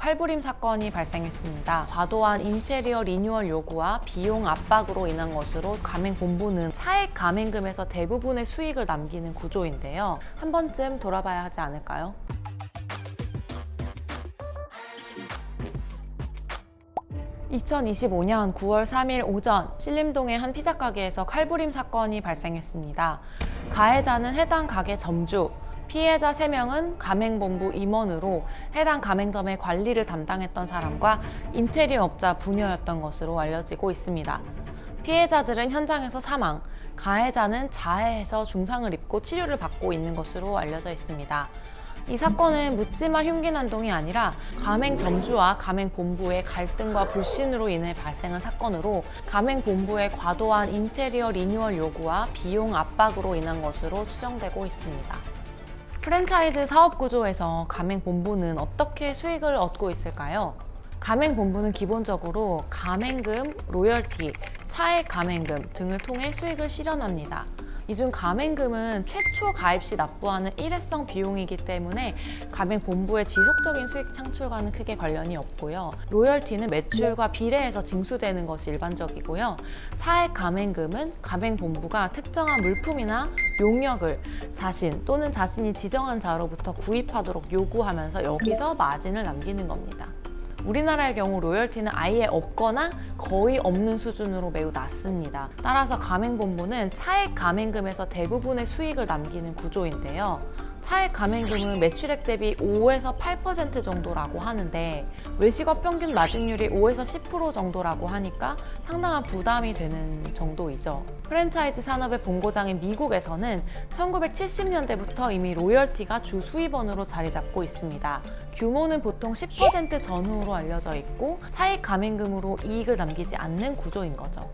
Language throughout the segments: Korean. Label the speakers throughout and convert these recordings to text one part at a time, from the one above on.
Speaker 1: 칼부림 사건이 발생했습니다. 과도한 인테리어 리뉴얼 요구와 비용 압박으로 인한 것으로 가맹본부는 차액 가맹금에서 대부분의 수익을 남기는 구조인데요. 한 번쯤 돌아봐야 하지 않을까요? (2025년 9월 3일) 오전 신림동의 한 피자 가게에서 칼부림 사건이 발생했습니다. 가해자는 해당 가게 점주, 피해자 3명은 가맹본부 임원으로 해당 가맹점의 관리를 담당했던 사람과 인테리어 업자 부녀였던 것으로 알려지고 있습니다. 피해자들은 현장에서 사망, 가해자는 자해해서 중상을 입고 치료를 받고 있는 것으로 알려져 있습니다. 이 사건은 묻지마 흉기난동이 아니라 가맹점주와 가맹본부의 갈등과 불신으로 인해 발생한 사건으로 가맹본부의 과도한 인테리어 리뉴얼 요구와 비용 압박으로 인한 것으로 추정되고 있습니다. 프랜차이즈 사업 구조에서 가맹본부는 어떻게 수익을 얻고 있을까요? 가맹본부는 기본적으로 가맹금, 로열티, 차액 가맹금 등을 통해 수익을 실현합니다. 이 중 가맹금은 최초 가입 시 납부하는 일회성 비용이기 때문에 가맹본부의 지속적인 수익 창출과는 크게 관련이 없고요. 로열티는 매출과 비례해서 징수되는 것이 일반적이고요. 차액 가맹금은 가맹본부가 특정한 물품이나 용역을 자신 또는 자신이 지정한 자로부터 구입하도록 요구하면서 여기서 마진을 남기는 겁니다. 우리나라의 경우 로열티는 아예 없거나 거의 없는 수준으로 매우 낮습니다. 따라서 가맹본부는 차액 가맹금에서 대부분의 수익을 남기는 구조인데요. 차액 가맹금은 매출액 대비 5에서 8% 정도라고 하는데 외식업 평균 마진율이 5에서 10% 정도라고 하니까 상당한 부담이 되는 정도이죠. 프랜차이즈 산업의 본고장인 미국에서는 1970년대부터 이미 로열티가 주 수입원으로 자리 잡고 있습니다. 규모는 보통 10% 전후로 알려져 있고 차익 가맹금으로 이익을 남기지 않는 구조인 거죠.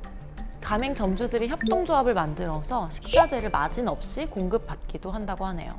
Speaker 1: 가맹점주들이 협동조합을 만들어서 식자재를 마진 없이 공급받기도 한다고 하네요.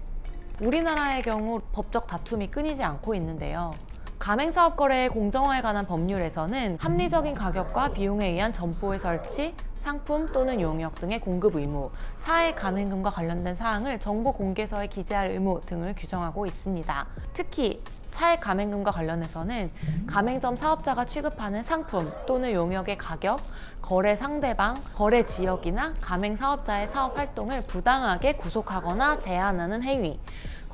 Speaker 1: 우리나라의 경우 법적 다툼이 끊이지 않고 있는데요. 가맹사업거래의 공정화에 관한 법률에서는 합리적인 가격과 비용에 의한 점포의 설치, 상품 또는 용역 등의 공급 의무, 차액 가맹금과 관련된 사항을 정보 공개서에 기재할 의무 등을 규정하고 있습니다. 특히 차액 가맹금과 관련해서는 가맹점 사업자가 취급하는 상품 또는 용역의 가격, 거래 상대방, 거래 지역이나 가맹 사업자의 사업 활동을 부당하게 구속하거나 제한하는 행위,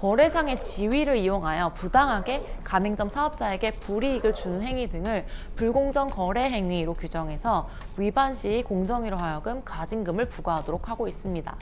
Speaker 1: 거래상의 지위를 이용하여 부당하게 가맹점 사업자에게 불이익을 주는 행위 등을 불공정 거래 행위로 규정해서 위반 시 공정위로 하여금 가징금을 부과하도록 하고 있습니다.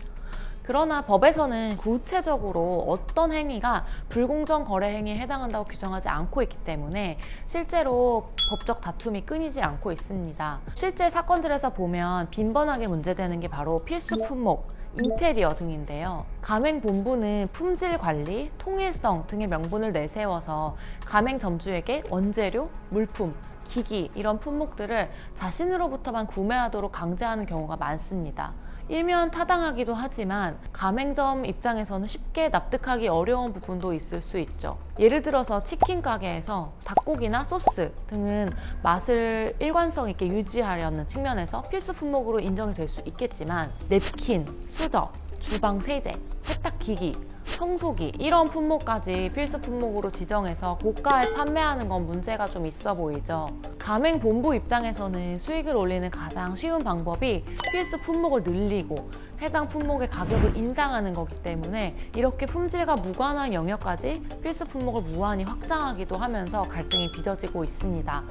Speaker 1: 그러나 법에서는 구체적으로 어떤 행위가 불공정 거래 행위에 해당한다고 규정하지 않고 있기 때문에 실제로 법적 다툼이 끊이지 않고 있습니다. 실제 사건들에서 보면 빈번하게 문제되는 게 바로 필수 품목, 인테리어 등인데요. 가맹본부는 품질 관리, 통일성 등의 명분을 내세워서 가맹점주에게 원재료, 물품, 기기 이런 품목들을 자신으로부터만 구매하도록 강제하는 경우가 많습니다. 일면 타당하기도 하지만 가맹점 입장에서는 쉽게 납득하기 어려운 부분도 있을 수 있죠. 예를 들어서 치킨 가게에서 닭고기나 소스 등은 맛을 일관성 있게 유지하려는 측면에서 필수 품목으로 인정이 될 수 있겠지만 냅킨, 수저, 주방 세제, 세탁기기, 청소기 이런 품목까지 필수 품목으로 지정해서 고가에 판매하는 건 문제가 좀 있어 보이죠. 가맹본부 입장에서는 수익을 올리는 가장 쉬운 방법이 필수 품목을 늘리고 해당 품목의 가격을 인상하는 거기 때문에 이렇게 품질과 무관한 영역까지 필수 품목을 무한히 확장하기도 하면서 갈등이 빚어지고 있습니다.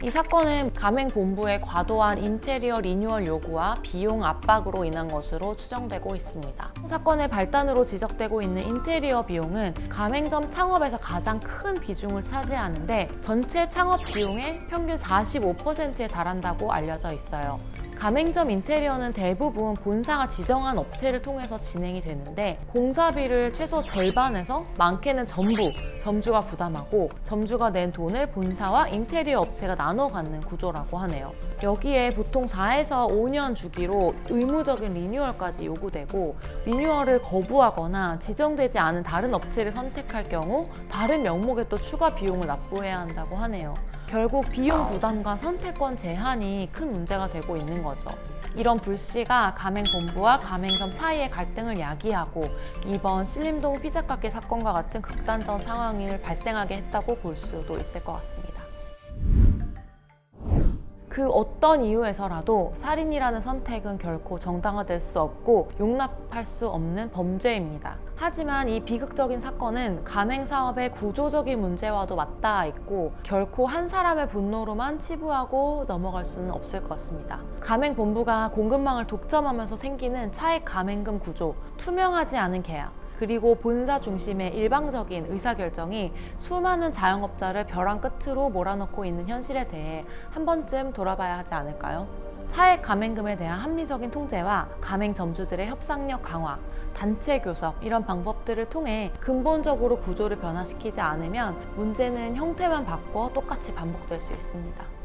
Speaker 1: 이 사건은 가맹본부의 과도한 인테리어 리뉴얼 요구와 비용 압박으로 인한 것으로 추정되고 있습니다. 사건의 발단으로 지적되고 있는 인테리어 비용은 가맹점 창업에서 가장 큰 비중을 차지하는데 전체 창업 비용의 평균 45%에 달한다고 알려져 있어요. 가맹점 인테리어는 대부분 본사가 지정한 업체를 통해서 진행이 되는데 공사비를 최소 절반에서 많게는 전부 점주가 부담하고 점주가 낸 돈을 본사와 인테리어 업체가 나눠 갖는 구조라고 하네요. 여기에 보통 4에서 5년 주기로 의무적인 리뉴얼까지 요구되고 리뉴얼을 거부하거나 지정되지 않은 다른 업체를 선택할 경우 다른 명목에 또 추가 비용을 납부해야 한다고 하네요. 결국 비용 부담과 선택권 제한이 큰 문제가 되고 있는 거죠. 이런 불씨가 가맹본부와 가맹점 사이의 갈등을 야기하고 이번 신림동 피자가게 사건과 같은 극단적 상황을 발생하게 했다고 볼 수도 있을 것 같습니다. 그 어떤 이유에서라도 살인이라는 선택은 결코 정당화될 수 없고 용납할 수 없는 범죄입니다. 하지만 이 비극적인 사건은 가맹사업의 구조적인 문제와도 맞닿아 있고 결코 한 사람의 분노로만 치부하고 넘어갈 수는 없을 것 같습니다. 가맹본부가 공급망을 독점하면서 생기는 차액 가맹금 구조, 투명하지 않은 계약, 그리고 본사 중심의 일방적인 의사결정이 수많은 자영업자를 벼랑 끝으로 몰아넣고 있는 현실에 대해 한 번쯤 돌아봐야 하지 않을까요? 차액 가맹금에 대한 합리적인 통제와 가맹점주들의 협상력 강화, 단체 교섭 이런 방법들을 통해 근본적으로 구조를 변화시키지 않으면 문제는 형태만 바꿔 똑같이 반복될 수 있습니다.